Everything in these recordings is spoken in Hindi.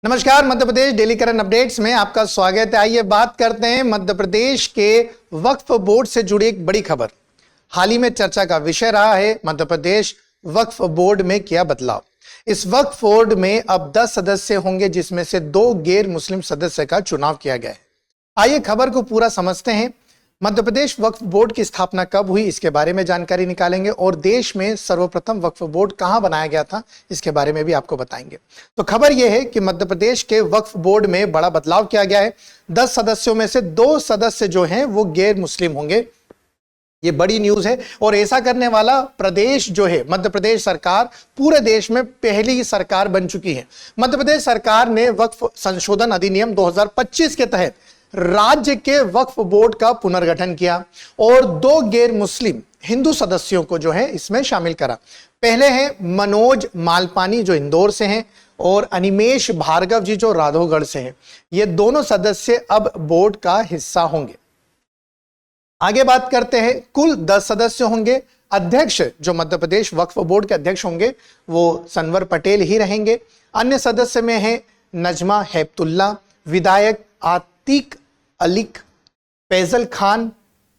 नमस्कार, Madhya Pradesh daily current updates में आपका स्वागत है। आइए बात करते हैं मध्य प्रदेश के वक्फ बोर्ड से जुड़ी एक बड़ी खबर। हाल ही में चर्चा का विषय रहा है मध्य प्रदेश वक्फ बोर्ड में किया बदलाव। इस वक्फ बोर्ड में अब 10 सदस्य होंगे, जिसमें से 2 गैर मुस्लिम सदस्य का चुनाव किया गया है। आइए खबर को पूरा समझते हैं। मध्य प्रदेश वक्फ बोर्ड की स्थापना कब हुई, इसके बारे में जानकारी निकालेंगे और देश में सर्वप्रथम वक्फ बोर्ड कहां बनाया गया था, इसके बारे में भी आपको बताएंगे। तो खबर यह है कि मध्य प्रदेश के वक्फ बोर्ड में बड़ा बदलाव किया गया है। 10 सदस्यों में से 2 सदस्य जो हैं वो गैर मुस्लिम होंगे। ये बड़ी न्यूज है और ऐसा करने वाला प्रदेश जो है मध्य प्रदेश सरकार पूरे देश में पहली सरकार बन चुकी है। मध्य प्रदेश सरकार ने वक्फ संशोधन अधिनियम 2025 के तहत राज्य के वक्फ बोर्ड का पुनर्गठन किया और 2 गैर मुस्लिम हिंदू सदस्यों को जो है इसमें शामिल करा। पहले हैं मनोज मालपानी जो इंदौर से हैं और अनिमेश भार्गव जी जो राधौगढ़ से हैं। ये दोनों सदस्य अब बोर्ड का हिस्सा होंगे। आगे बात करते हैं। कुल 10 सदस्य होंगे। अध्यक्ष जो मध्य प्रदेश वक्फ बोर्ड के अध्यक्ष होंगे वो सनवर पटेल ही रहेंगे। अन्य सदस्य में है नजमा हेपतुल्ला, विधायक आतिक अलीक, फैजल खान,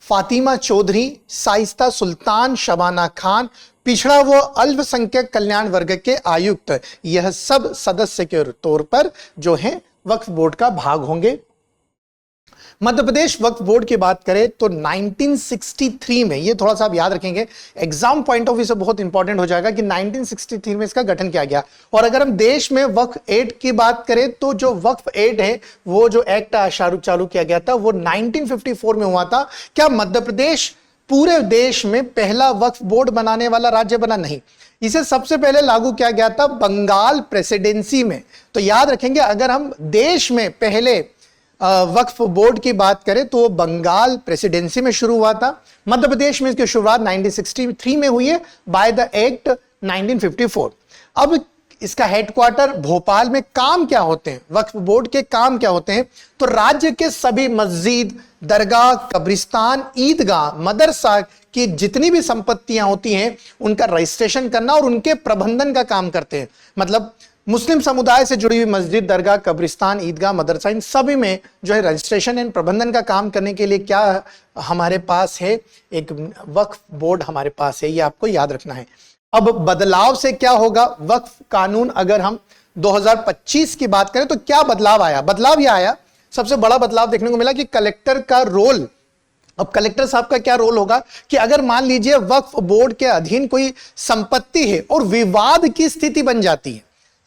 फातिमा चौधरी, साइस्ता सुल्तान, शबाना खान, पिछड़ा व अल्पसंख्यक कल्याण वर्ग के आयुक्त, यह सब सदस्य के तौर पर जो है वक्फ बोर्ड का भाग होंगे। मध्य प्रदेश वक्फ बोर्ड की बात करें तो 1963 में, ये थोड़ा सा आप याद रखेंगे, एग्जाम पॉइंट ऑफ व्यू से बहुत इंपॉर्टेंट हो जाएगा कि 1963 में इसका गठन किया गया। और अगर हम देश में वक्फ एक्ट की बात करें तो जो वक्फ एक्ट है वो जो एक्ट चालू किया गया था वो 1954 में हुआ था। क्या मध्य प्रदेश पूरे देश में पहला वक्फ बोर्ड बनाने वाला राज्य बना? नहीं, इसे सबसे पहले लागू किया गया था बंगाल प्रेसिडेंसी में। तो याद रखेंगे, अगर हम देश में पहले वक्फ बोर्ड की बात करें तो बंगाल प्रेसिडेंसी में शुरू हुआ था। मध्य प्रदेश में इसकी शुरुआत 1963 में हुई है बाय द एक्ट 1954। अब इसका हेडक्वार्टर भोपाल में। काम क्या होते हैं वक्फ बोर्ड के? काम क्या होते हैं तो राज्य के सभी मस्जिद, दरगाह, कब्रिस्तान, ईदगाह, मदरसा की जितनी भी संपत्तियां होती हैं उनका रजिस्ट्रेशन करना और उनके प्रबंधन का काम करते हैं। मतलब मुस्लिम समुदाय से जुड़ी हुई मस्जिद, दरगाह, कब्रिस्तान, ईदगाह, मदरसा, इन सभी में जो है रजिस्ट्रेशन एंड प्रबंधन का काम करने के लिए क्या हमारे पास है? एक वक्फ बोर्ड हमारे पास है। ये आपको याद रखना है। अब बदलाव से क्या होगा? वक्फ कानून अगर हम 2025 की बात करें तो क्या बदलाव आया? बदलाव यह आया, सबसे बड़ा बदलाव देखने को मिला कि कलेक्टर का रोल, अब कलेक्टर साहब का क्या रोल होगा कि अगर मान लीजिए वक्फ बोर्ड के अधीन कोई संपत्ति है और विवाद की स्थिति बन जाती है,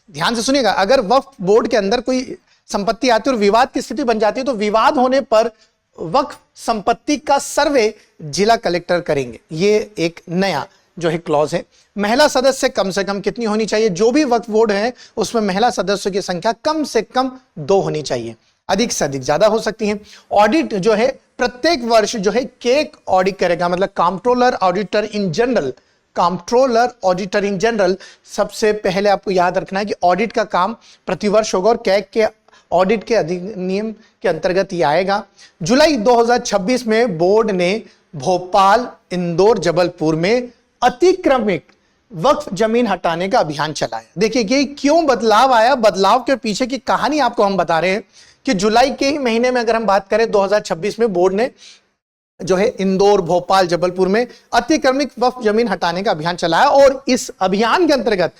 ध्यान से सुनिएगा, अगर वक्फ बोर्ड के अंदर कोई संपत्ति आती है और विवाद की स्थिति बन जाती है तो विवाद होने पर वक्फ संपत्ति का सर्वे जिला कलेक्टर करेंगे। ये एक नया जो है क्लॉज है। महिला सदस्य कम से कम कितनी होनी चाहिए? जो भी वक्फ बोर्ड है उसमें महिला सदस्यों की संख्या कम से कम 2 होनी चाहिए, अधिक से अधिक ज्यादा हो सकती है। ऑडिट जो है प्रत्येक वर्ष जो है केक ऑडिट करेगा, मतलब controller auditor in general. Controller auditor in general, सबसे पहले आपको याद रखना है कि ऑडिट का काम प्रतिवर्ष होगा और कैग के ऑडिट के अधिनियम के अंतर्गत ये आएगा। जुलाई 2026 में बोर्ड ने भोपाल, इंदौर, जबलपुर में अतिक्रमित वक्फ जमीन हटाने का अभियान चलाया। देखिए ये क्यों बदलाव आया, बदलाव के पीछे की कहानी आपको हम बता रहे हैं कि जुलाई के ही महीने में अगर हम बात करें 2026 में बोर्ड ने जो है इंदौर, भोपाल, जबलपुर में अतिक्रमित वक्फ जमीन हटाने का अभियान चलाया और इस अभियान के अंतर्गत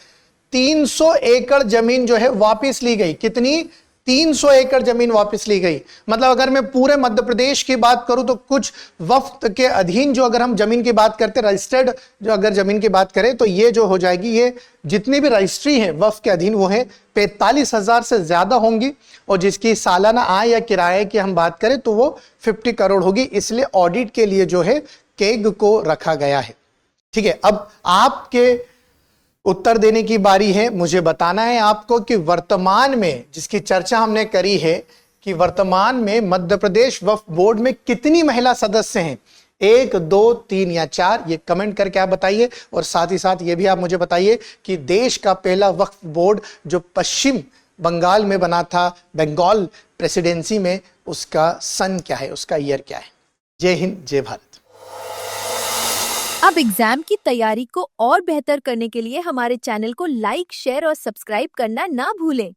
300 एकड़ जमीन जो है वापस ली गई। कितनी? 300 एकड़ जमीन वापस ली गई। मतलब अगर मैं पूरे मध्य प्रदेश की बात करूं तो कुछ वक्फ के अधीन जो अगर हम जमीन की बात करते, रजिस्टर्ड जो अगर जमीन की बात करें तो ये जो हो जाएगी, ये जितनी भी रजिस्ट्री है वक्फ के अधीन वो है 45,000 से ज्यादा होंगी और जिसकी सालाना आय या किराए की हम बात करें तो वो 50 करोड़ होगी। इसलिए ऑडिट के लिए जो है केग को रखा गया है। ठीक है, अब आपके उत्तर देने की बारी है। मुझे बताना है आपको कि वर्तमान में जिसकी चर्चा हमने करी है कि वर्तमान में मध्य प्रदेश वक्फ बोर्ड में कितनी महिला सदस्य हैं? 1, 2, 3 या 4? ये कमेंट करके आप बताइए। और साथ ही साथ ये भी आप मुझे बताइए कि देश का पहला वक्फ बोर्ड जो पश्चिम बंगाल में बना था, बंगाल प्रेसिडेंसी में, उसका सन क्या है, उसका ईयर क्या है? जय हिंद, जय भारत। अब एग्जाम की तैयारी को और बेहतर करने के लिए हमारे चैनल को लाइक, शेयर और सब्सक्राइब करना ना भूलें।